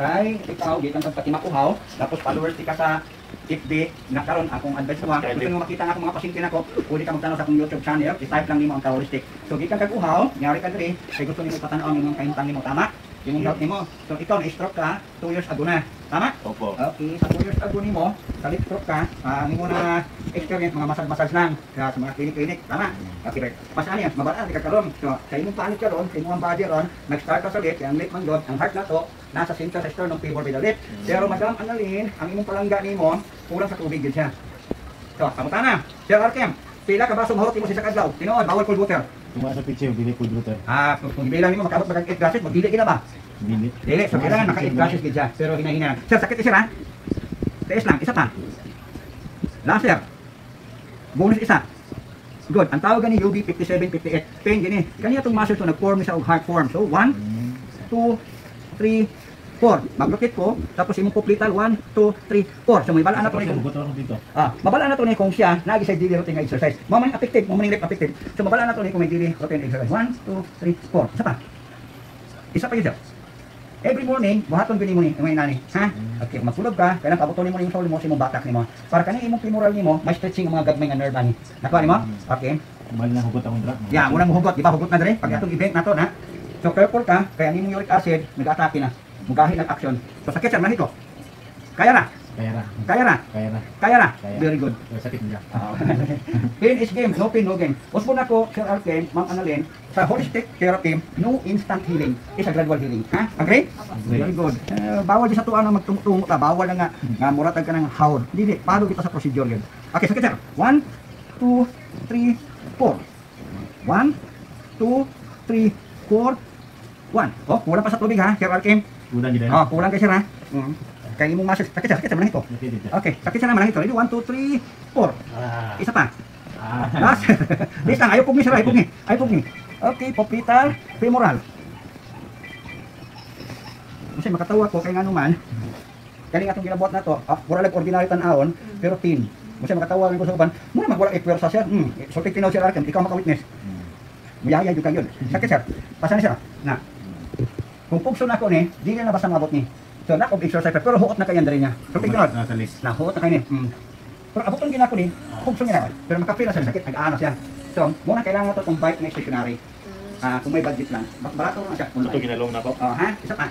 kay ikaw gikan sa patimakuhaw, tapos followers ti ka sa FB nakaron akong advice mo. Kung gusto mo makita nga akong mga pasyente nako, pwede ka magtanong sa akong YouTube channel, i-type lang nimo ang Kaholistic. So gikan kag uhaw, nyari ka diri, kay gusto nimo patanaw ang imong kahimtang nimo, tama? Yung health nimo. So ikaw na-stroke ka 2 years ago na. Tama? Opo. Okay, sa 2 years ago nimo, sa lip stroke ka, nimo na experience mga massage lang sa mga clinic-clinic, tama? Okay, right. Pasaan yan, mabalaan ka karon. So, sa imong panit karon, sa imong body ron, nag-start ka sa lip, ang lip man doon, ang heart na to, nasa center sa sternum favor by the lip. Pero Madam Annalyn, ang imong palangga nimo, kulang sa tubig gid siya. So, kamusta na? Sir Arkem, pila ka baso mahurot imo sa kadlaw? Tinuod, bawal cold water. Tuma sa picture, bili ko dito. Kung ibilang nimo makabot mag 8 glasses, magdili ka na ba? Bili. Dili, so kailangan naka 8 glasses gid siya. Pero hina-hina. Sir, sakit sir ha? Tiis lang, isa pa. Last sir. Bonus isa. Good. Ang tawag ni UB 5758. Pain gini. Kaniya tong muscle to nag-form siya og heart form. So 1 2 3 4. Maglukit ko, tapos imong puplital 1 2 3 4. So may balaan na to ni dito. mabalaan na to ni kung siya nagi sa daily routine nga exercise. Mamay affected, mamay lip affected. So mabalaan na to ni kung may daily routine exercise. 1 2 3 4. Isa pa. Isa pa yun. Every morning, buhaton gini mo ni, may nani. Ha? Okay, kung magsulog ka, kailangan kabuton mo yung soul mo, simong batak nimo. Para kani imong femoral nimo, may stretching ang mga gagmay nga nerve ani. Nakuha nimo? Okay. Bali na hugot akong dra. Yeah, muna mo hugot, di ba hugot na dire pag atong event nato na. So careful ka, kaya ang imong uric acid nag-atake na. Mugahin ang action. So sakit sir, manito. Kaya na. Kaya na. Kaya na. Kaya na. Kaya na. Kaya. Very good. Sakit niya. Pain is game, no pain, no gain. Usbo na ko, Sir Arken, Ma'am Annalyn, sa holistic therapy, no instant healing. It's a gradual healing. Ha? Agree? Very good. Bawal di sa tuwa na magtungtungo ta. Bawal na nga muratag ka ng hawd. Dili, paano kita sa procedure yun. Okay, sakit sir. 1, 2, 3, 4. 1, 2, 3, 4, 1. Oh, kulang pa sa tubig ha, Sir Arken. Kulang gid. Oh, kulang kay sir ha. Kaya imong muscle. Sakit sir, manahito. Okay, sakit sir na manahito. Ready? 1, 2, 3, 4. Isa pa. Last. This lang, ayaw pugni sir, ayaw pugni. Ayaw pugni. Okay, poplital, femoral. Kasi makatawa ko kay nga naman. Kani atong ginabuhat na to, mura lang ordinary tan-awon, pero team. Kasi makatawa ko sa uban, muna magwala ipwersa sir. Sultik tinaw sir Arken, ikaw maka-witness. Muyaya jud kayon. Sakit sir. Pasan sir. Na. Kung pugso na ko ni, di na basta mabot ni. So na kog exercise pero huot na kayan diri niya. Sultik tinod. Nasa list. Na huot na kay ni. Pero abuton gina ko ni, pugso niya. Pero makapila sa sakit, nag-aano siya. So, muna kailangan to tong bike na stationary. Kung may budget lang. Barato lang siya. Ito ginalong na ko. Ha? Isa pa.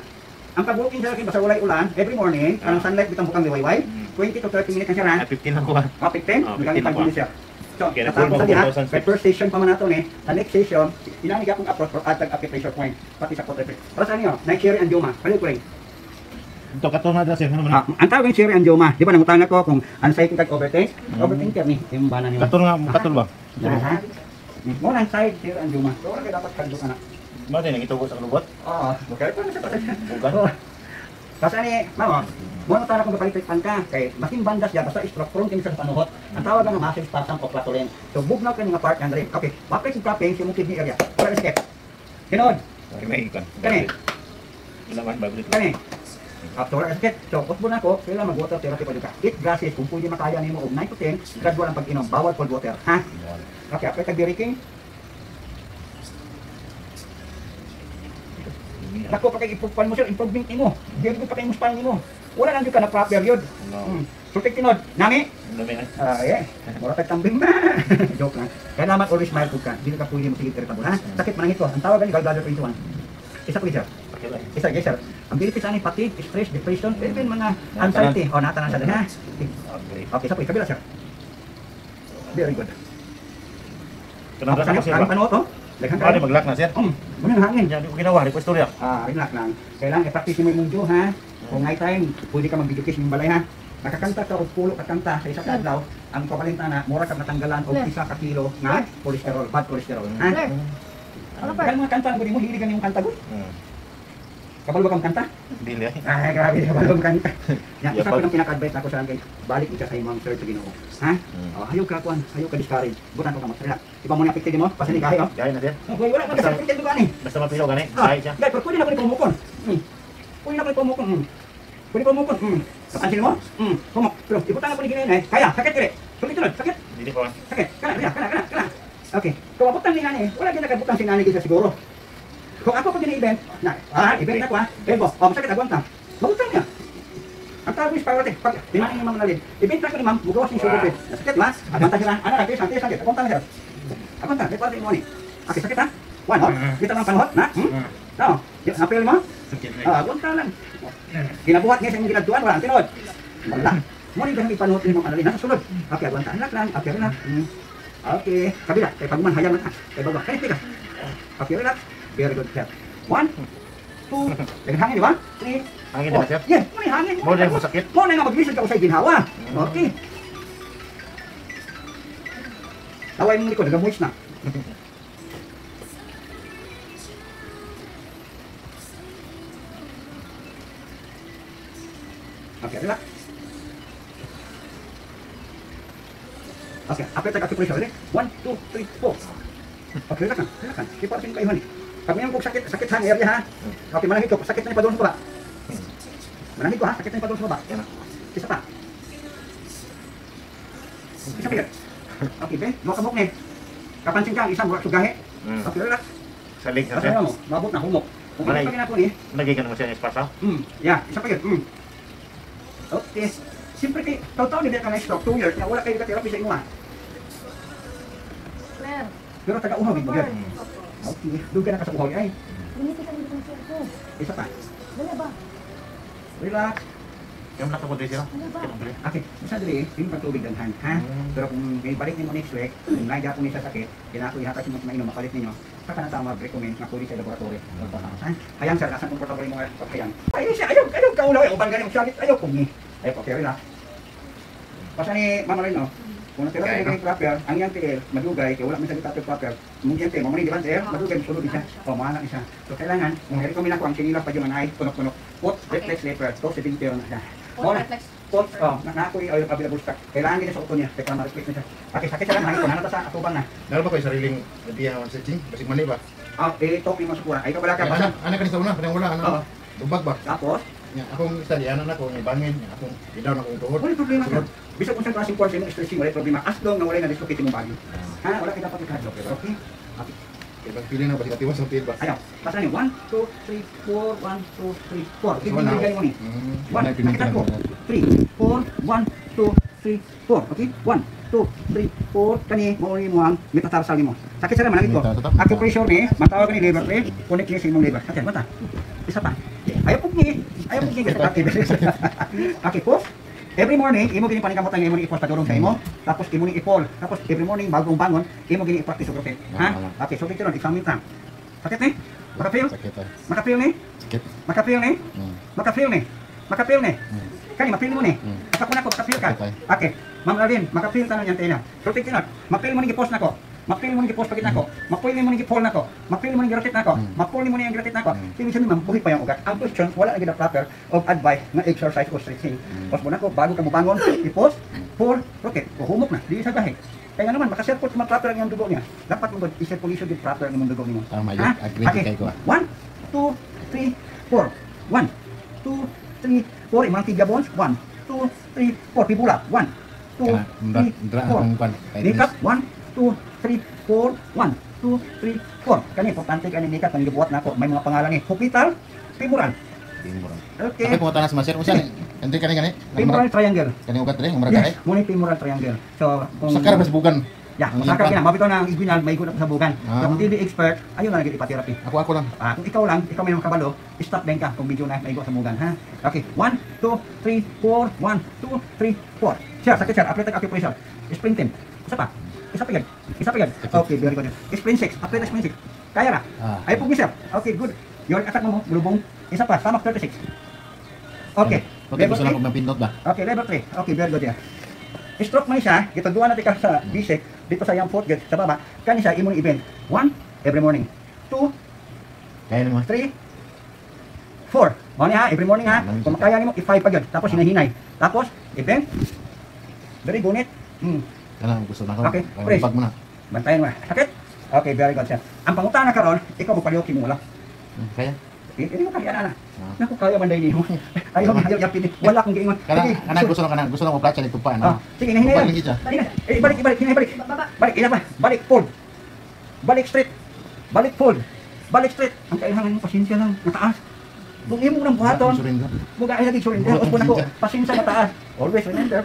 Ang pag-walking sa akin, basta walay ulan, every morning, anong sunlight bitang bukang liwayway, 20 to 30 minutes na siya na. 15 ako. 15? Magamit ang siya. So, Okay, natapos sa diha, 4,000 may first station pa man nato ni, sa next station, inamig akong approach for add acupressure point, pati sa court effect. Para sa niyo, night cherry angioma, palit ko rin. Ito kato na sir, ano man. Ang tawag ng cherry angioma, di ba nangutan ko kung anxiety kag overthink? Overthinker ni, yung bana niyo. Kato nga, katol ba? Mo lang side cherry angioma. So, wala dapat kandok anak. Mati nang itugo sa lubot. Oo, okay pa na sa Bukan. kasi ni, mamo, mo tara kung kapalitan ka kay making bandas ya basta stroke prone kini sa panuhot. Ang tawag nga muscle spasm o platolin. So bugnaw kani nga part nga diri. Okay, papay si tapping si mong kidney area. Wala sakit. Hinod. May ikon. Kani. Naman bago dito. Kani. After wala sakit. So usbo na ko, kailangan mag-water therapy pa ka. Eat gases kung pwede makaya nimo og 9 to 10, gradual ang pag-inom. Bawal cold water, ha? Okay, after tag-drinking. Nako pa kay ipugpan mo sir, improvement nimo. Di ko pa kay muspan nimo. Wala lang gyud ka na proper yun. Protect tinod. Nami. Nami na. Mura kay tambing na. Joke lang. Kaya naman always smile pud ka. Dili ka pwede mo sige irritable ha. Sakit man ito. Ang tawag ni gallbladder 21. Isa pa sir. Isa yes sir. Ang benefits ani pati stress, depression, even mga anxiety. O nata na sa ha. Okay, sa kabila sir. Very good. Kanang sa sir. Ang panoto. Ano mag-lock na sir? Muna hangin. Hindi ko ginawa, request storya. Relax lang. Kailangan i-practice mo yung mundo ha. Kung night time, pwede ka mag-video case ng balay ha. Nakakanta ka o pulo ka kanta sa isang adlaw, ang kapalintan na mura ka natanggalan o isa ka kilo nga cholesterol, bad cholesterol. Ha? Kaya mga kanta, mo hiligan yung kanta ko. Kapal ba kang kanta? Dili ay. Grabe, kapal ba kanta? Yan, isa ko ng pinaka-advise ako sa kay balik ika sa imong church sa Ginoo. Ha? Ayaw ka kuan, ayaw ka discourage. Butan ko ka masaya. Iba mo ni affected mo, pasani kahi oh. Gaya na sir. Wala ka sa affected ko ani. Basta mapilo gani. Gaya siya. Guys, pwede na ko ni pumukon. Pwede na ko ni pumukon. Pwede pumukon. Kapansin mo? Pumuk. Pero ibutan ako ni ginay. Kaya, sakit dire. Tuloy-tuloy, sakit. Dili pa. Sakit. Kana. Okay. Kung abutan ni nani, wala gyud nakabutan si nani gid siguro. Kung ako pag gina-event, event na ko ha. Elbow, masakit agwanta. Mabutang niya. Ang tawag is priority. Pag dimanin ni Ma'am Nalin, ibenta ko ni Ma'am, bugawas ni sugar pit. Sakit ba? Advantage na. Ano, sakit. Apunta na sir. Apunta, may party mo ni. Okay, sakit ha? One, hot. Kita ng panhot, na? No. Napil mo? Apunta lang. Ginabuhat niya sa inyong ginagduan, wala ang tinod. Wala. Muna yung ipanuhot ni Ma'am Nalin. Nasa sulod. Okay, aguanta. Anak lang. Okay, relax. Okay. Kabila. Kaya pag man, hayang lang. Kaya bago. Kaya tigas. Okay, relax. Very good, sir. 1, 2, hangin, di ba? 3, Hangin na, sir? Yes, muna yung hangin. Mo din mo sakit. Muna nga mag-visit ka sa ginhawa. Okay. Taway mo likod, nag-moist na. Okay, relax. Okay, after tag-acupressure, ready? 1, 2, 3, 4. Okay, relax lang. Kipa rin kayo, honey. Pag mayroon kong sakit sa area ha. Okay, manahit ko. Sakit na pa doon sa baba. Manahit ko ha, sakit na pa doon sa baba. Isa pa. Isa pa. Okay, Ben. Mga kabuk ni. Kapansin ka, isang burak sugahe. Okay, relax. Salig na, Kasi sir. mo, mabot na, humok. Kung Malay. pagin ako ni, Lagi ka naman siya ng espasa. yeah, isa pa yun. Okay. Siyempre kay, taw-taw nila ka na stroke, 2 years, na wala kayo ka-therapy sa inyo ha. Claire. Pero taga-uhaw, mo yan. Okay, doon ka na ka sa uhaw ay. Limiti ka nito ng ko. Isa pa. Dala ba? Relax. Yung nakapunti sila. Ano ba? Okay, isa dali, yung pagtubig ng hand, ha? Pero kung may balik ninyo next week, kung nahiga po niya sa sakit, kinako ihatas mo sa mainom, mapalit ninyo, saka na tama mag-recommend na puli sa laboratory. Ha? Hayang sir, nasan komportable yung mga hayang? Ayaw siya, ayaw kaulaw, uban galing sakit, ayaw kong ni. Ayaw, okay, relax. Pasa ni Mama Rin, no? Kung natira ka yung proper, ang iyang tiil, madugay, kaya wala may sagot proper, mong iyang tiil, mamuni, di ba sir? Madugay, sulod siya, o mahanak siya. So kailangan, kung recommend ako, ang sinila pa yung anay, punok-punok, put, reflex, leper, to, 70 na siya. Pot, nakakuha yung available stock. Kailangan din sa uto niya, kaya ma-reflex na siya. Okay, sakit siya lang, hangin ko, nanata sa atubang na. Naroon ba kayo sariling idea ng searching? Basig mali ba? Talk yung masukura. Ay, ikaw wala ka, basta. Anak ka sa una, kanang wala, Oo. Tubag ba? Tapos, Nya, akong study, ano na ko, bangin, akong idaw na kong tuhod. wala problema ka. Bisa kung saan klaseng course yung stressing, wala problema. As long na wala na dislocate yung body. Ha? Wala kita dapat ikadlok. Okay? Okay. Ibang pili na, basig atiwas ng pili ba? Ayaw. Basta na yun. 1, 2, 3, 4, 1, 2, 3, 4. Sige, So, now- bigay mo ni. 1, Wala, nakita ko. 3, 4, 1, 2, 3, 4. Okay? 1, 2, 3, 4. Kani, mauli mo ang metatarsal ni mo. Sakit sa naman, nakit ko. Acupressure ni, matawag ni liver ni, connect niya sa imong liver. Sakit, mata. Isa pa. Ayaw po ni. Okay, pause. Every morning, imo gini paningkamot ang imo ni ipos padulong sa imo. Tapos imo ni ipol. Tapos every morning bagong bangon, imo gini i-practice og rotate. Ha? Okay, so dito examine ka. Sakit ni? Makapil? Sakit ay. Makapil ni? Sakit. Makapil ni? Makapil ni? Makapil ni? Kani mapil mo ni. Hmm. Kapag ko makapil ka. Okay. Okay. Ma'am Alvin, makapil tanan yan tayo. Rotate na. Mapil mo ni ipos nako. Mapil mo ni ipos pagit nako. Mapil mo ni ipol nako. Mapil mo ni rotate nako. Mapil mo ni ang rotate nako. Ibig sabihin ma'am, buhi pa yung ugat. Ang question, wala na gid proper of advice na exercise o stretching. Pos mo nako bago ka mo bangon, ipos, pull, rotate. O humok na, di sa gahe. Kaya nga naman, makaserpot mo proper ang iyong dugo niya. Dapat mo i-circulation din proper ang iyong dugo niyo. Tama yun. Ha? Agree Okay. kay ko. 1, 2, 3, 4. 1, 2, 3, 4. Imang tiga bones. 1, 2, 3, 4. Pibula. 1, 2, 3, 4. Nikat. 1, 2, 3, 4. 1, 2, 3, 4. Kani, importante kani nikat. Ang gibuhat na ako. May mga pangalan ni Hospital, Femoral. Okay. Ako po tanas maser usan. Hindi kani. Femoral triangle. Kani ugat dre, umra kay. Yes, muna femoral triangle. So, kung... Sakar ba bugan? Yeah, Ang sakar implant. na. Mabito na ang iguinal, may igunan sa bugan. So, Ah. kung hindi expert, ayun na lagi ipatherapy. Ako lang. Kung ikaw lang, ikaw may makabalo, stop din ka kung video na maigo sa bugan, ha? Okay, 1, 2, 3, 4, 1, 2, 3, 4. Sir, sakit sir, apply acupressure. Sprint 10. Isa pa. Isa pa yan. Isa pa yan. Okay, very good. Sprint 6. Apply sprint 6. Kaya na. Ay po, sir. Okay, good. Yung attack mo, bulubong. Isa pa, stomach 36. Okay. Okay, gusto lang ko mapindot ba? Okay, level 3. Okay, very good yan. Stroke man siya, gitaduan natin ka sa bisek, dito sa yung foot, sa baba, kani siya imong event. 1, every morning. 2, Kaya naman. 3, 4. Mo ni ha, every morning ha. Kung makaya nimo, i-5 pa gyud. Tapos hinahinay. Tapos, event. Very gunit. Kana gusto na ko. Okay, press. Pag mo na. Bantayan mo. Sakit? Okay, very good sir. Ang pangutana karon, ikaw mo palioki mo lang. Kaya. Hindi mo kaya na. Naku, kaya man dahil mo. Ayaw, yapin. Wala kong giingon. Kana gusto mo platcha nito pa ano. Sige, hinahinay lang. Balik siya. Balik, hinay, balik. Baba. Balik, ina pa. Balik, fold. Balik straight. Balik, fold. Balik straight. Ang kailangan mo, pasensya lang. Nataas. Kung imo nang buhaton, Surrender. muga ay lagi surrender. Kung nako, pasensya na taas. Always remember,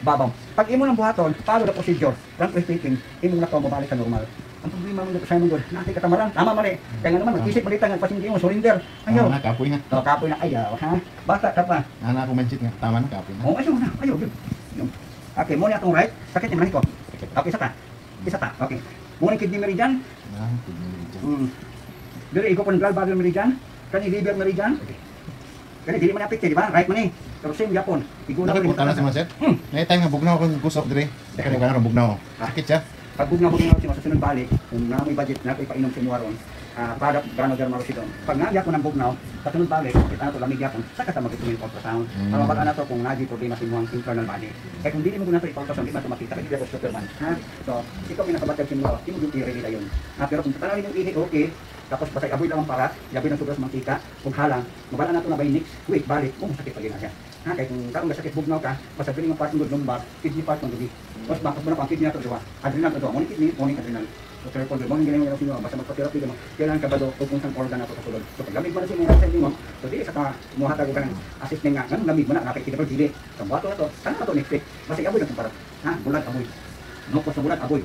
babaw. Pag imo nang buhaton, follow the procedure. Frankly speaking, imo na to mabalik sa normal. Ang problema mo sa mo gud, natin katamaran, tama man eh. Kaya nga naman, mag-isip malita nga pasensya mo, surrender. Ayaw. Na, kapoy nga. So, kapoy na ayaw, ha? Bata ka pa. Ana ako mindset nga. Tama na, kapoy na. Oh, ayaw na, ayaw. Yun. Okay, mo niya itong right. Sakit yung ko. Okay, isa ta. Isa ta. Okay. Mo ni kidney meridian. Ah, tignan dyan. Dili iko pang gallbladder meridian. Kani liver meridian. Kani dili man apekte, di ba? Right man eh. Pero same Japon. Iguna Nakipot na sa mga sir. Ngayon tayo nga bugnaw akong gusok dire. Kaya ka nga bugnaw. Sakit siya. Pag bugnaw si masusunod balik, kung na may budget na ipainom si Muaron, para gano'n gano'n si Don. Pag nagyak mo ng bugnaw, kasunod balik, kita na ito lamig yakon, saka sa mag-itumil ultrasound. Para mabaka na ito kung nagi problema si Muang internal body. Kaya kung hindi mo na ito ipa-ultrasound, di ba ito makita, kaya ito superman. So, ikaw pinakabatag si Muaron, hindi mo yung i-relate yun. Pero kung tanawin yung ihi, okay, tapos basta aboy lang ang para, yabi ng sobras mantika, kung halang, mabala na ito na by next week, balik, sakit pa rin na siya. Kaya kung karoon na sakit bugnaw ka, basta piling ang part ng lumbar, kidney part ng dugi. Tapos bakit mo na pang kidney na ito, diba? Adrenal ito, morning kidney, morning adrenal. So, sir, kung morning ganyan yung sinyo, basta magpa-therapy ka mo, kailangan ka ba do kung saan organ na ito kasulod. So, pag lamig mo na siya mga sa mo, so di sa muhatag ko ka ng assistant nga, ganun lamig mo na, nakikita ko dili. Sa buhato na to, saan na to next week? Basta aboy na itong para. Bulag aboy. Nukos sa bulag aboy.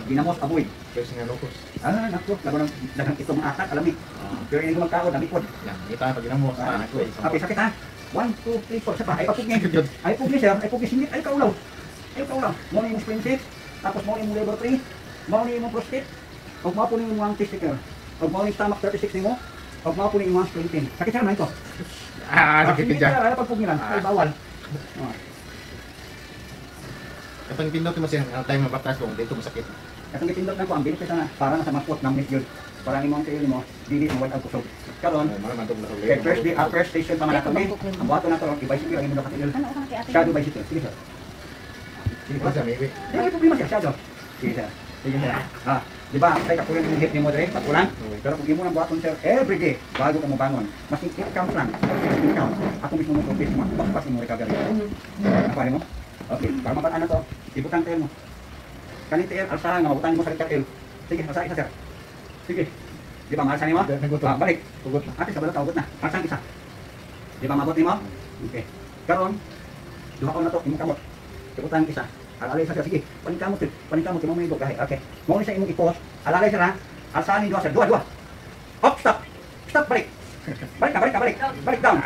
Ginamos aboy. Kasi nga locos. Naku, lago ng daghang itong atak, alamig. Pero hindi ko magkaon, lamikod. Yan, kita pag ginamos. Okay, sakit ha. 1, 2, 3, 4. Sa pa, ay pagpugni. Ay pugni sir, ay pugni singit, ay kaulaw. Ay kaulaw. Mo ni yung spring six, tapos mo ni yung liver 3, mo ni yung prostate, o mo po ni yung testicle, o mo ni stomach 36 nimo, o mo po ni yung spring 10. Sakit sir, man ito. Sakit ka dyan. Ay pagpugni lang, ay bawal. Kapag pindot mo siya, tayo mabatas kung dito masakit. Katong gitindot na ko, ang benefit na para na sa mapot ng yun. Para ang imong kayo mo, dili mo wala kusog. Karon, kay first station pa man nato ni. Ang buhato na to, i-bicycle ang imong nakatigil. Ano ka kay ate? Shadow bicycle. Sige sir. Sige Ano sir. siya, maybe? Hindi problema siya, shadow. Sige sir. Sige sir. Di ba, kay kapulan yung hip ni mo dire, kapulan. Pero kung imo nang buhaton sir, every day bago ka mo bangon, mas count lang. Count. Ako mismo mo compete mo, bakit mo recovery. Apa mo? Okay, para mabaan na to, ibutan tayo mo. Kanito tayo, alsahan nga, mabutan mo sa tayo. Sige, alsahan isa sir. Sige. Di ba, mahalsan mo? Balik. Tugot na. Ate, sa balot, ugot na. Alsahan isa. Di ba, mabot ni mo? Okay. Karon, duha ko na to, imong kamot. Ibutan isa. Alalay sa sir, sige. Paningkamot, paningkamot, imong may ibog kahit. Okay. Mo ni sa imong ipos. Alalay sir ha. Alsahan ni duha sir. Dua. Hop, stop. Stop, balik. Balik down.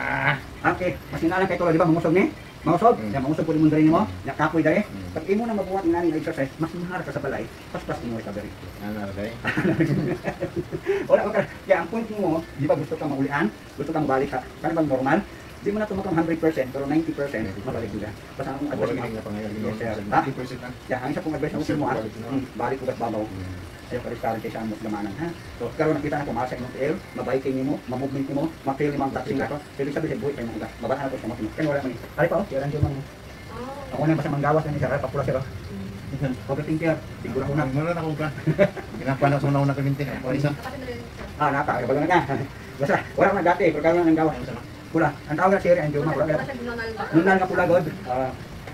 Okay. Masinalan kay tulo, di ba, mangusog ni? Mangusog, mangusog po rin mo rin mo, nakapoy dahil. Pag imo na mabuhat ng nanin na exercise, mas mahara ka sa balay, pas imo recovery. Ano, okay? Wala ko ka, kaya ang point mo, di ba gusto kang maulian, gusto kang balik ka, kaya bang normal, di mo na tumakang 100%, pero 90% mabalik ko ka. Basta akong advice mo. Yes, sir. 90% na. Yeah, ang isa pong advice mo mo, balik ko ka babaw. Ayaw ka restaurant kayo sa amot gamanan, ha? So, karoon nakita na kumasa imong TL, mabaiking mo, mamugment mo, ma-fail imong taxing ako. Pero sabi sa buhay kayo mga mabana na ito sa matino. Kaya wala man. Kaya pa, kaya randiyo man. Ako na basta manggawas na ni Sir, papula sir. Overthinker, siguro ko na. Mula na akong plan. Ginapan ako sa una-una kaminti. Ako isa. Nakakabalo na ka. Basta, wala man dati, pero karoon ang gawas. Pula. Ang tawag na Sir, ang Juma, pula. Nunal nga pula, God.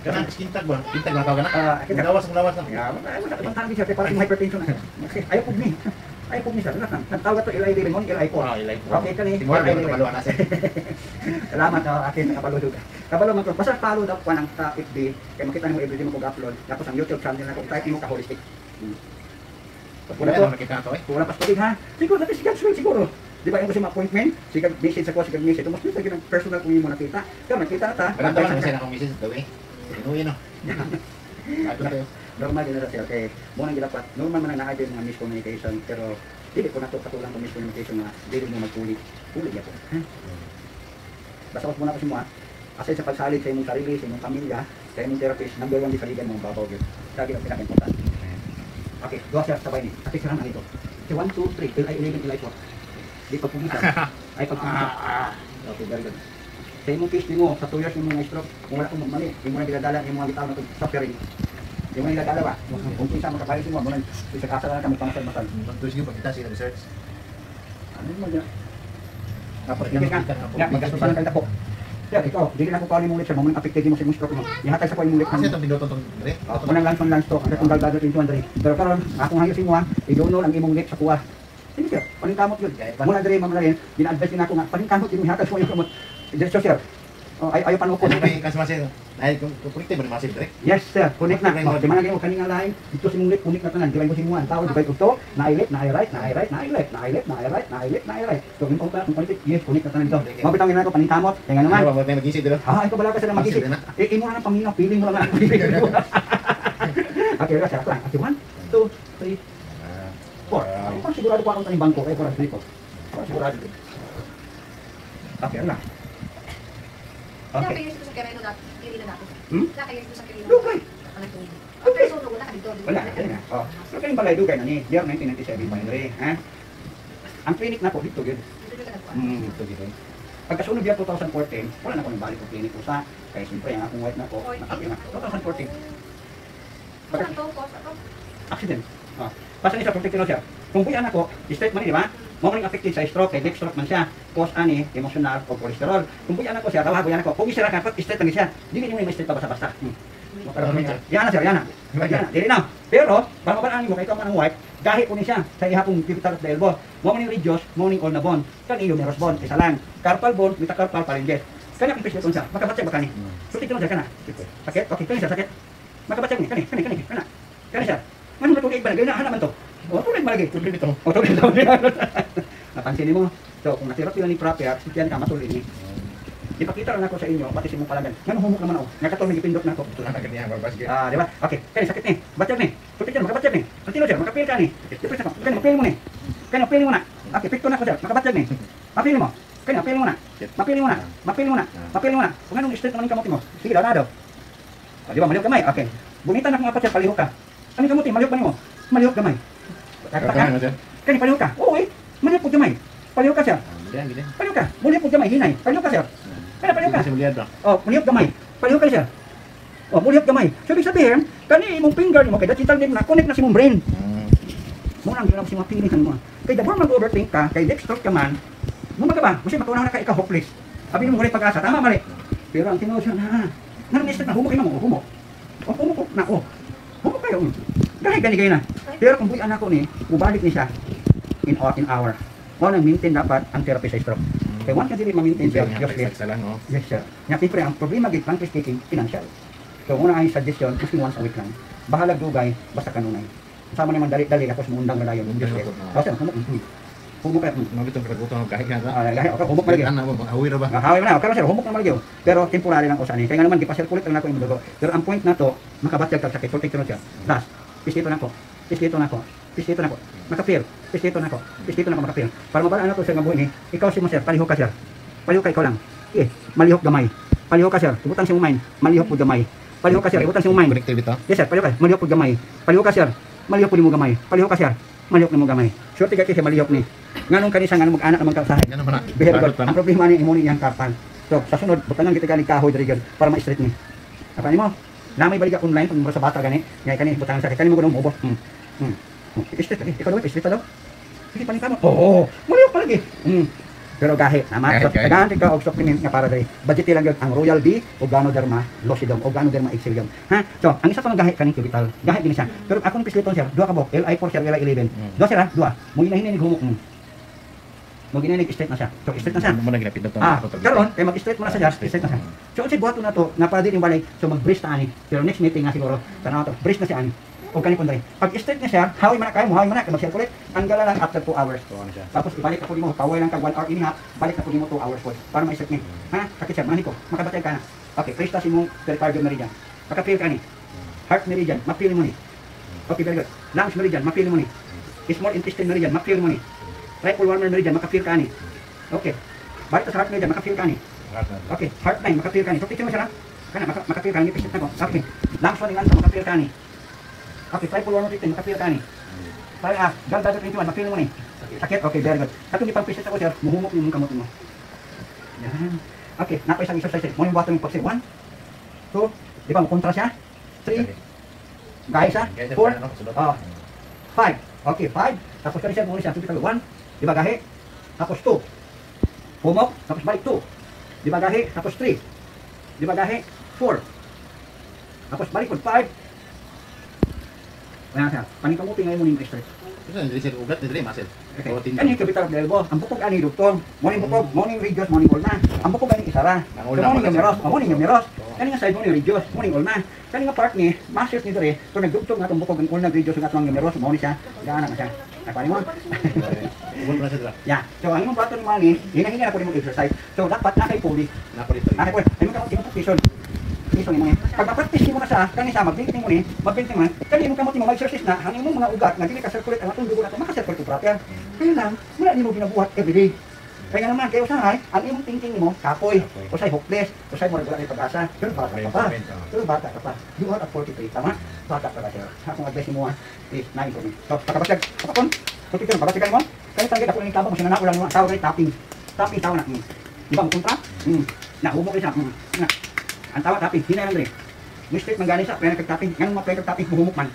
Kanang kintag ba? Kintag na tawag na? Kintag. Gawas na. Ya, wala ka tawag siya, para yung hypertension na. Ayaw pugni. Ayaw pugni sir. Ang tawag to Eli Limon, Eli po. Ilay po. Okay, kani. Timor, may kapalo na siya. Salamat sa akin nakapalo doon. Kapalo man to. Basta follow daw ko ng FB. Kaya makita nimo everyday mo upload. Tapos ang YouTube channel na ko type mo ka holistic. Wala to makita to eh. Wala pa tubig ha. Siguro dati si Gadswell siguro. Di ba yung kasi ma-appointment? Sige, message ako, sige, message. Tumas nyo ng personal kung yung mo nakita. Kaya nakita na ta. Maganda man kasi akong message daw eh. Inuwi no. Ato tayo. Normal din na siya. Okay. Muna nang gilapat. Normal man na naay mga miscommunication. Pero dili ko na to katulang ng miscommunication na dili mo magpuli. Puli niya po. Basta wag mo na kasi mo ha. Aside sa pagsalig sa imong sarili, sa imong pamilya, sa imong therapist, number 1 di saligan mo ang babaw yun. Lagi ang pinaka-importante. Okay, gawa siya sabay ni. Kasi sirahan na ito. Okay, 1, 2, 3. Till I 11, till I 4. Di pagpumisa. Ay pagpumisa. Okay, very good. Sa imong case din mo, sa 2 years mo mga stroke, kung wala kong magmali, hindi mo na dinadala yung mga bitaw na suffering. Hindi mo na dinadala ba? Kung pinsa mo kapalit mo, mo na isa kasa na kami pamasal-masal. Pagtuloy sige pagkita siya research. Ano mo dyan? Tapos, hindi ka, magastusan ng kanta ko. Sir, ikaw, hindi na ako pauli mo ulit sir, mamang affected mo sa imong stroke mo. Ihatag sa ko imong ulit. Kasi itong pinuto itong dire. Ako nang lunch stroke, ang katong galgado 21 dali. Pero karon, akong hayosin mo ha, i-donor ang imong lip sa kuha. Hindi sir, paningkamot yun. Muna diri mamalayan, gina-advise din ako nga, paningkamot yun, hatag mo yung kamot. Diretso sir. Ayaw panukod. Ano may kasi ay kung connect ba massive direct? Yes sir, connect na. Di man lagi mo kaninga lain, dito si mulit, connect na tanan, divide mo si muan. Tawag, divide ko to, na-i-left, na-i-right, na-i-right, na-i-left, na-i-left, na-i-right, na-i-left, na-i-right. So, kung connect, yes, connect na tanan dito. Mabitangin na ako, paningkamot. Kaya nga naman. Ano ba tayo mag-isip dito? Ito bala ka sila mag-isip. Imo na ng paminaw, feeling mo lang na. Feeling mo. Okay, sir, ako lang. Okay, 1, 2, 3, 4. Parang sigurado ko akong taning bangko. Parang sigurado din. Okay, ano lang. Okay. Nakayos ko sa Kirino dati. Kirino dati. Nakayos ko sa Kirino. Dugay. Ang persono ko na dito. Wala, yan nga. Oh. So, kayong balay dugay na ni. Year 1997 pa rin. Ha? Ang clinic na po, dito yun. Dito dito. Pagkasunod year 2014, wala na ko nang balik ko clinic ko sa. Kaya siyempre, ang akong white na po, nakapin na. 2014. Accident. Oh. Basta niya sa protective siya. Kung buyan ako, straight man di ba? Mo ring affected sa stroke, kay next stroke man siya. Cause ani emotional o cholesterol. Kung buyan ako siya, tawag buyan ako. Kung isira ka, straight lang siya. Dili mo may straight pa basta-basta. Yan na sir, yan na. Yan na. Dili na. Pero, para mabalaan mo kay ikaw man ang wife, gahi po ni siya sa ihapong pivotal of the elbow. Mo ning reduce, mo ning all na bone. Kan iyo nervous bone, isa lang. Carpal bone, metacarpal pharyngeal. Kanya kung piston siya, makabatsyag ba kani? Sutik na siya kana. Sakit? Okay, kani siya sakit. Makabatsyag ni, kani. Kani siya. Ano ba tugig ba? Gana naman to. O, tuloy malagi. Tuloy nito. O, tuloy nito. Napansin mo. So, kung natira pila ni proper, sikyan ka, matuloy ni. Ipakita lang ako sa inyo, pati si mong palagan. Nga humok naman ako. Nga katong nagipindot na ako. Di ba? Okay. Kaya sakit ni. Batyag ni. Tutik yan, makabatyag ni. Matino sir, makapil ka ni. Ipit ako. Kaya mapili mo ni. Kaya mapili mo na. Okay, pikto na ako sir. Makabatyag ni. Mapili mo. Kaya mapili mo na. Mapili mo na. Mapili mo na. Mapili mo na. Kung anong straight naman yung kamote mo. Sige, daw. Di ba? Malihok kamay. Okay. Bunitan na kung apat sir, palihok ka. Ano kamote? Malihok pa ni mo. Malihok gamay. Kani palihok ka? Oo eh. Malihok po gamay. Palihok ka siya. Palihok ka. Malihok po gamay. Hinay. Palihok ka siya. Kaya palihok ka. Oh, malihok gamay. Palihok ka siya. Oh, malihok gamay. So, ibig sabihin, kani imong finger mo kay dachital din na connect na si mong brain. Muna ang ginawa si mga feeling mo. Kay the more mag-overthink ka, kay dextrose ka man, mo magaba, kasi matunaw na ka ikaw hopeless. Sabi mo ulit pag-asa, tama mali. Pero ang tinuod siya na, na humok kayo mo, humok. O, humok na, humok kayo. Gani na. Pero kung buyan ako ni, ubalik ni siya in hour. O nang maintain dapat ang therapy sa stroke. Kaya one ka dili ma-maintain siya. Yes sir. Nga siyempre ang problema gid frankly speaking, financial. So muna ay suggestion, kasi once a week lang. Bahalag dugay, basta kanunay. Sama naman dali-dali tapos muundang na dayon. Yes sir. Basta humok. Humok ka. Mabitong karagutan ng kahit nga. Okay, humok malagi. Hawi ra ba? Hawi na. Okay sir, humok na malagi. Pero temporary lang ko sa ani. Kaya nga naman gipasirkulit lang ako imong dugo. Pero ang point na to, makabatyag kag sakit, protect siya. Das. Piskito na ko. Makapil. Piskito na ko, makapil. Para mabalaan ako sa nga buhay ni, ikaw si mo sir, palihok ka sir. Palihok ka ikaw lang. Malihok gamay. Palihok ka sir, ibutang si mong mind. Malihok po gamay. Palihok ka sir, ibutang si mong mind. Connected dito? Yes sir, palihok ka. Malihok po gamay. Palihok ka sir, malihok po ni mo gamay. Palihok ka sir, malihok ni mo gamay. Sure tiga kasi malihok ni. Nganong kanisa nganong mag-anak naman ka usahay. Ganun pa na. Very good. Ang problema ni imuni yang karpan. So sa sunod, butangan kita galing kahoy diri para ma-straight ni. Apa ni mo? Namay balik ka online pag sa bata gani. Ngay kani butangan sa kani mo gunong ubos. Straight lagi. Ikaw daw straight daw. Sige paning kamo. Oo. Malihok pa lagi. Pero gahi, naman. So, tagahan ka og supplement nga para diri. Budget lang gyud ang Royal B o Ganoderma Lucidum o Ganoderma Exilium. Ha? So, ang isa pa nga gahi kaning cubital. Gahi din siya. Pero ako ni pisliton siya, duha ka bok, LI4 siya, LI11. Duha siya, duha. Mo ginahin ni humok mo. Mo ginahin straight na siya. So, straight na siya. Mo na ginapindot to. Karon, kay mag-straight mo na siya, straight na siya. So, unsay buhaton na to, na para din balay, so mag-brace ta ani. Pero next meeting nga siguro, tanaw to, brace na siya ani. O kani kun diri. Pag straight na siya, hawi man na kayo, hawi man na, mag-circulate, tanggalan lang after 2 hours. Tapos ibalik ka po mo, power lang ka 1 hour ini ha, balik ka po mo 2 hours po para ma-straight ni. Ha? Sakit siya, manahiko, makabatay ka na. Okay, presta si mong pericardial meridian. Maka-feel ka ni. Heart meridian, ma-feel mo ni. Okay, very good. Lungs meridian, ma-feel mo ni. Small intestine meridian, ma-feel mo ni. Right pulmonary meridian, maka-feel ka ni. Okay. Balik sa heart meridian, maka-feel ka ni. Okay, heart line, maka-feel ka ni. So, picture mo siya na. Kana, maka-feel ka ni, pisit na ko. Okay. Lungs one in maka-feel ka ni. Okay, try pull 115, makapil ka ni. Try ganda 21, mapil mo ni. Sakit, okay, very good. Katong ipang-pisit ako sir, muhumok yung kamot mo. Yan. Okay, napa isang exercise. Mo yung buhaton yung pagsi. 1, 2, di ba, kontra siya? 3, gaya siya? 4, 5. Okay, 5. Tapos kari siya, muna siya, 1, di ba gahi? Tapos 2. Humok, tapos balik 2. Di ba gahi? Tapos 3. Di ba gahi? 4. Tapos balik 5. Ayan siya, paningkamuti ngayon mo yung stress. Kasi hindi sila ugat, hindi masel. Okay. Kani capital of the elbow. Ang bukog ani dugtong. Morning bukog, morning radius, morning ulna. Ang bukog ani isara. So morning humerus. Kani nga side morning radius, morning ulna. Kani nga part ni muscles ni dere. So nagdugtong atong bukog ang ulna radius nga atong humerus mo ni siya. Gaana na siya. Napani mo? Yeah. So ang imong plato ni mani, hinahinga ako nimong exercise. So dapat na kay puli. Na kay puli. Ay mo ka position. Ito mo ni. Pag ma-practice mo na sa kani sa magbinting mo ni, magbinting man. Kani mo kamot mo mag-exercise na, ang imong mga ugat nga dili ka circulate ang atong dugo nato maka-circulate proper. Kaya lang, wala nimo ginabuhat everyday. Kaya naman kayo usahay, ang imong thinking mo kapoy, usay hopeless, usay mo wala ni pag-asa. Pero bata ka pa. Pero bata ka pa. You are at 43, tama? Bata ka pa sir. Akong advice mo is 9 for me. So, pakabasag, pakapon. Tutik ka, pakabasag mo. Kaya tanggit ako ng tabang mo sinanako lang mo tawag kay tapping. Tapping tawag na. Di ba mo kontra? Na humok siya. Na. Ang tawag tapping, hinay lang rin. Mistake man galing sa pwede nagtapping. Ganun mga pwede nagtapping, buhumok man.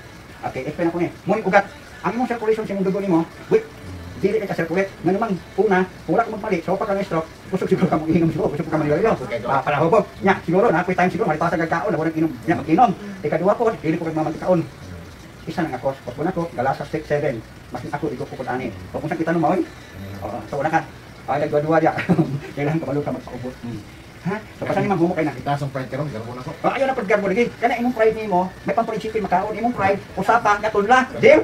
Okay, explain ako niya. Muna ugat. Ang imong circulation sa imong dugo nimo, wait, dili ka circulate. Nga naman, una, kung wala ka magpali, so pag stroke, kusog siguro ka mong inom siguro, kusog ka manilolyo. Palahubog. Nya, siguro, na, time siguro, malipasag ang kaon, walang inom, nya, mag-inom. Ikaduwa ko, dili ko magmamagkaon. Isa na nga ko, kung ako, galasa 6, 7, mas ako, ikaw ko ani. O kung saan kita numaon, so wala ka. Ay, nagdua-dua diya. Kailangan kabalo ka magpaubot. Ha? So pasan ni humok kay na. Itaas ang pride karon, garbo na ko. Ayaw na paggarbo lagi. Kana imong pride nimo, may pang-prinsipyo makaon imong pride, usapa nga tunla. Deal?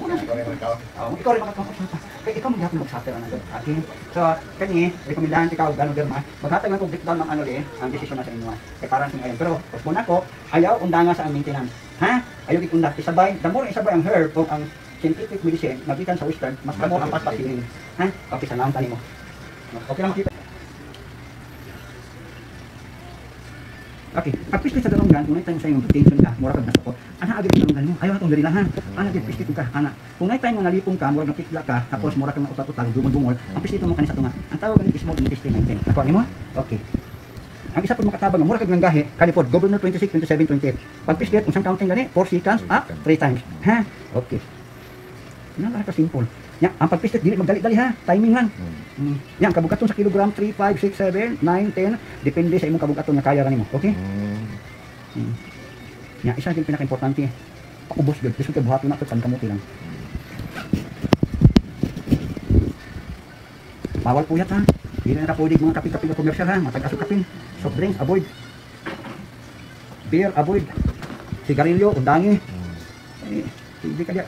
Muna siguro ikaw rin makakasapa. Kaya ikaw magyapon magsapir ana gud. Okay. So kani rekomendahan ikaw gano derma. Maghatag man kog breakdown ng ano ang desisyon na sa inyo. Kay parang sing ayon. Pero pag muna ko, ayaw undanga sa ang maintenance. Ha? Ayaw ikunda isabay, damo isabay ang herb o ang scientific medicine magikan sa western, mas kamo ang paspasiling. Ha? Okay sa naon tani mo. Okay lang makita. Okay, pag pistit sa dalawang kung tayo sa iyong tension ka, mura ka na ko. Ana agad sa dalawang mo. Ayaw atong dali lang ha. Ana agad pistit ka, ana. Kung tayo mo nalipong ka, mura na pistit ka, tapos mura ka na utat-utat, dumol-dumol. Ang pistit mo kanisa tunga. Ang tawag ni small intestine 19. Ako ni mo? Okay. Ang isa pud makatabang mura kag nanggahi, kanipod Governor 26, 27, 28. Pag pistit unsang counting gani? 4 seconds up, 3 times. Ha? Okay. Nala ka simple. Ya, ang pagpistit dili magdali-dali ha, timing lang. Yan kabugaton sa kilogram 3, 5, 6, 7, 9, 10, depende sa imong kabugaton nga kaya ra nimo, okay? Ya, isa din pinaka-importante. Paubos gud, bisan kay buhaton nato kan kamuti lang. Bawal puyat ha. Dili na pwede mga kape-kape na commercial ha, matag-aso kapin. Soft drinks avoid. Beer avoid. Sigarilyo undangi. Hindi ka dia.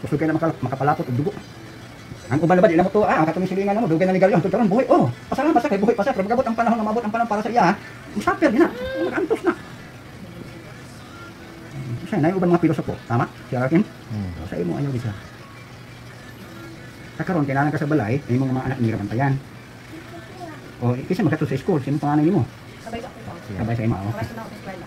Kusog kay na makapalapot og dugo. Ang uban labad ila mo to, ang katong silingan mo, dugay na ligalyo, ang tutawan buhay. Oh, pasalamat sa kay buhay pa sa pagabot ang panahon, mabot ang panahon para sa iya. Musapir din na. Magantos na. Kasi na uban mga pilosopo, tama? Si Arkin. Sa imo ayaw bisa. Kakaron kailangan ka sa balay, imong mga anak ni bantayan. O kasi magkato sa school, sino panganay nimo? Sabay sa ako. Sabay sa imo. Sabay sa ako eskwela.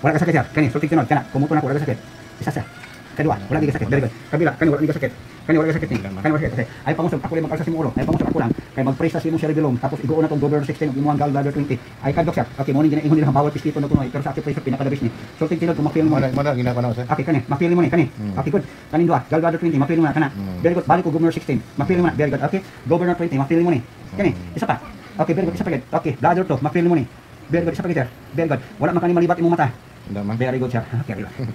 Wala ka sakit siya. Kani, sultik tinod kana, kumuto na ko wala ka sakit. Isa sa. Kedua, wala di ka sakit. Very good. Kabila, kani wala di ka sakit. Kani wala ka sakit ni. Kani wala ka sakit. Ay pangusog ako lang magkalsa si mulo. Ay pangusog ako lang. Kay magpresa si imong cerebellum tapos igoon na tong Governor 16 ug imong gallbladder 20. Ay kadok siya. Okay, mo ni gina ingon nila bawal pistito na kuno. Pero sa active pressure pinakadabis ni. Sultik tinod kung mapil mo. Mana ginako na sa. Okay, kani, mapil mo ni kani. Okay, good. Kanin duha, gallbladder 20, mapil mo na kana. Very good. Balik ko Governor 16. Mapil mo na. Very good. Okay. Governor 20, mapil mo ni. Kani, isa pa. Okay, very good. Isa pa gid. Okay, bladder 2, mapil mo ni. Very good. Isa pa gid. Very good. Wala man kani malibat imong mata. Very good siya. Okay, very good.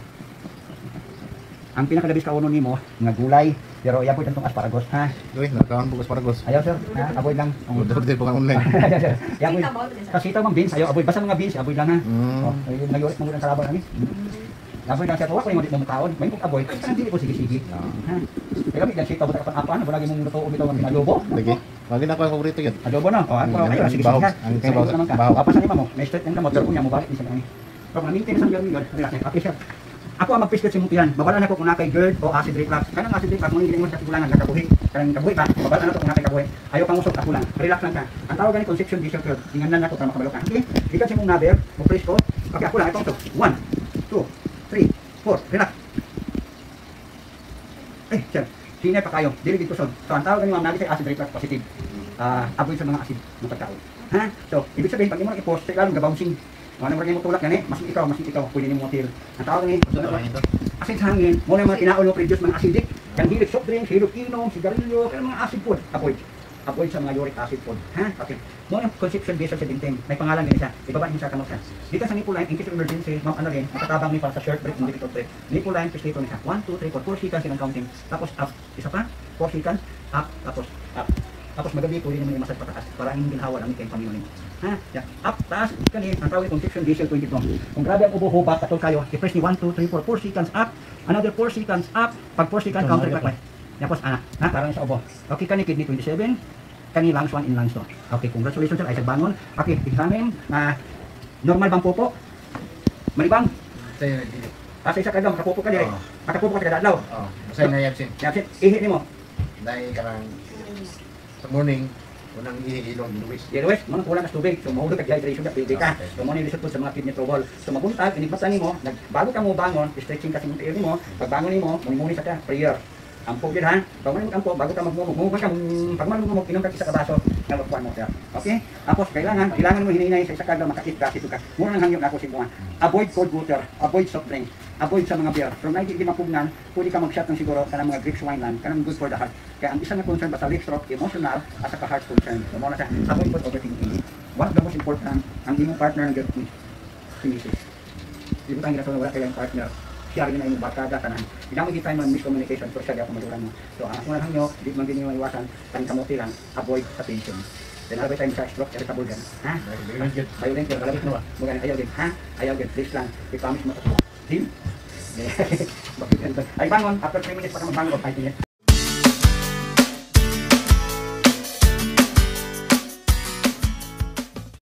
Ang pinakadabis kauno nimo nga gulay, pero avoid antong asparagus ha. Uy, nakaon bukas para gos. Ayaw sir, ha? Avoid lang. Order po ka online. Avoid. Kasi ito mga beans, ayaw avoid basta mga beans, avoid lang ha. Oh, nagyorit mo ng kalaban ani. Avoid lang siya tuwa ko yung mo kaon, may kung avoid. Kasi dili ko sige-sige. Ha. Kaya mi dan sitaw buta apa na lagi mong luto bitaw ng adobo. Lagi. Lagi na ko ang paborito yun. Adobo na. Oh, ano ayaw sige sige. Ang sabaw naman ka. Apa sa mo? May straight ang motor ko niya mo balik ni sa ani. Pero na-maintain sa gawin yun. Okay sir. Ako ang mag-pisket sa mutihan. Babala na ko kung nakay GERD o acid reflux. Kanang acid reflux, muna hindi mo sa tigulangan, nagkabuhi. Kanang kabuhi ka, babala na to kung nakay kabuhi. Ayaw kang usok, ako lang. Relax lang ka. Ang tawag ganit conception visual curve. Inganan na ko para makabalo ka. Okay? Ikat sa mong naber, mag-press ko. Okay, ako lang. Ito ito. 1, 2, 3, 4. Relax. Eh, sir. Sinay pa kayo. Dili dito son. So, ang tawag ganit, ma'am, nagit sa acid reflux positive. Avoid sa mga acid ng pagkaon. Ha? So, ibig sabihin, pag mo nag-i-post, lalong gabouncing. Ano mo tulak yan mas ikaw, pwede nimo motil. Ang tawag ni acid hangin, mo na mga kinaon mo produce mga acidic, kan hilig soft drink, hilig inom, sigarilyo, kaya mga acid food, avoid. avoid sa mga uric acid food. Ha? Okay. Mo yung conception vessel sa dinting. May pangalan din siya. Ibaba niyo sa kamot siya. Dito sa nipple line, in case of emergency, ma'am ano rin, makatabang ni para sa short break, difficult break. Nipple line, pistator niya. 1, 2, 3, 4, 4 seconds silang counting. Tapos up. Isa pa, 4 seconds, up, tapos up. Tapos magabi, pwede naman yung massage pataas para hindi ginhawa lang kayong pamilya ninyo. Ha? Yeah. Up, taas, kanina, ang tawag conception vessel 22. Kung grabe ang ubo-hubat, katol kayo, i-press ni 1, 2, 3, 4, 4 seconds up, another 4 seconds up, pag 4 seconds, counterclockwise. Tapos, parang sa ubo. Okay, kani kidney 27, kani lungs 1 in lungs 2. Okay, congratulations sir, ay bangon. Okay, examine, normal bang popo? Malibang? Saya na dili. Kasi isa kagam, makapopo ka dire. Makapopo ka sa dadlaw. Oh, masay na yan sin. Yapsit, ihi ni mo. Dahil karang sa morning, unang ihilong Luis. Yes, mga kulang ka tubig. So, mahulog ka dehydration ka, pwede ka. So, mo ni result sa mga kidney trouble. So, mabuntag, inigbatan ni mo, bago ka mo bangon, stretching kasi mo tayo ni mo, pag bangon ni mo, muni sa ka, prayer. Ampog yun ha. Pag mo ampo, bago ka magmumug ka, pag mo inom ka isa ka baso, nalakwan mo siya. Okay? Tapos, kailangan mo hininay sa isa ka, makakit ka, sito ka. Muna nang hangyo na ako sinuha. Avoid cold water, avoid soft drink, avoid sa mga beer. From 90 di mapugnan, pwede ka mag-shot ng siguro ka ng mga grapes wine lang, kanang good for the heart. Kaya ang isang concern ba sa liver stroke, emotional, at saka heart concern. So, muna siya, avoid food overthinking. One of the most important, ang imong partner ng girl, si Mrs. Di mo tayong ginagawa, wala kayong partner. Siya rin na yung barkada tanan. Hindi naman tayo miscommunication, pero siya di ako maduran mo. So, ang unang nyo, di man din yung iwasan, tayong kamuti lang, avoid sa tension. Then, alabay tayo sa stroke, irritable gan. Ha? Violent yan, kalabit mo. Magaling, ayaw din. Ha? Ayaw din. Please lang. I-promise mo. Dim? Ay, bangon. After 3 minutes pa ka magbangon, 5 minutes.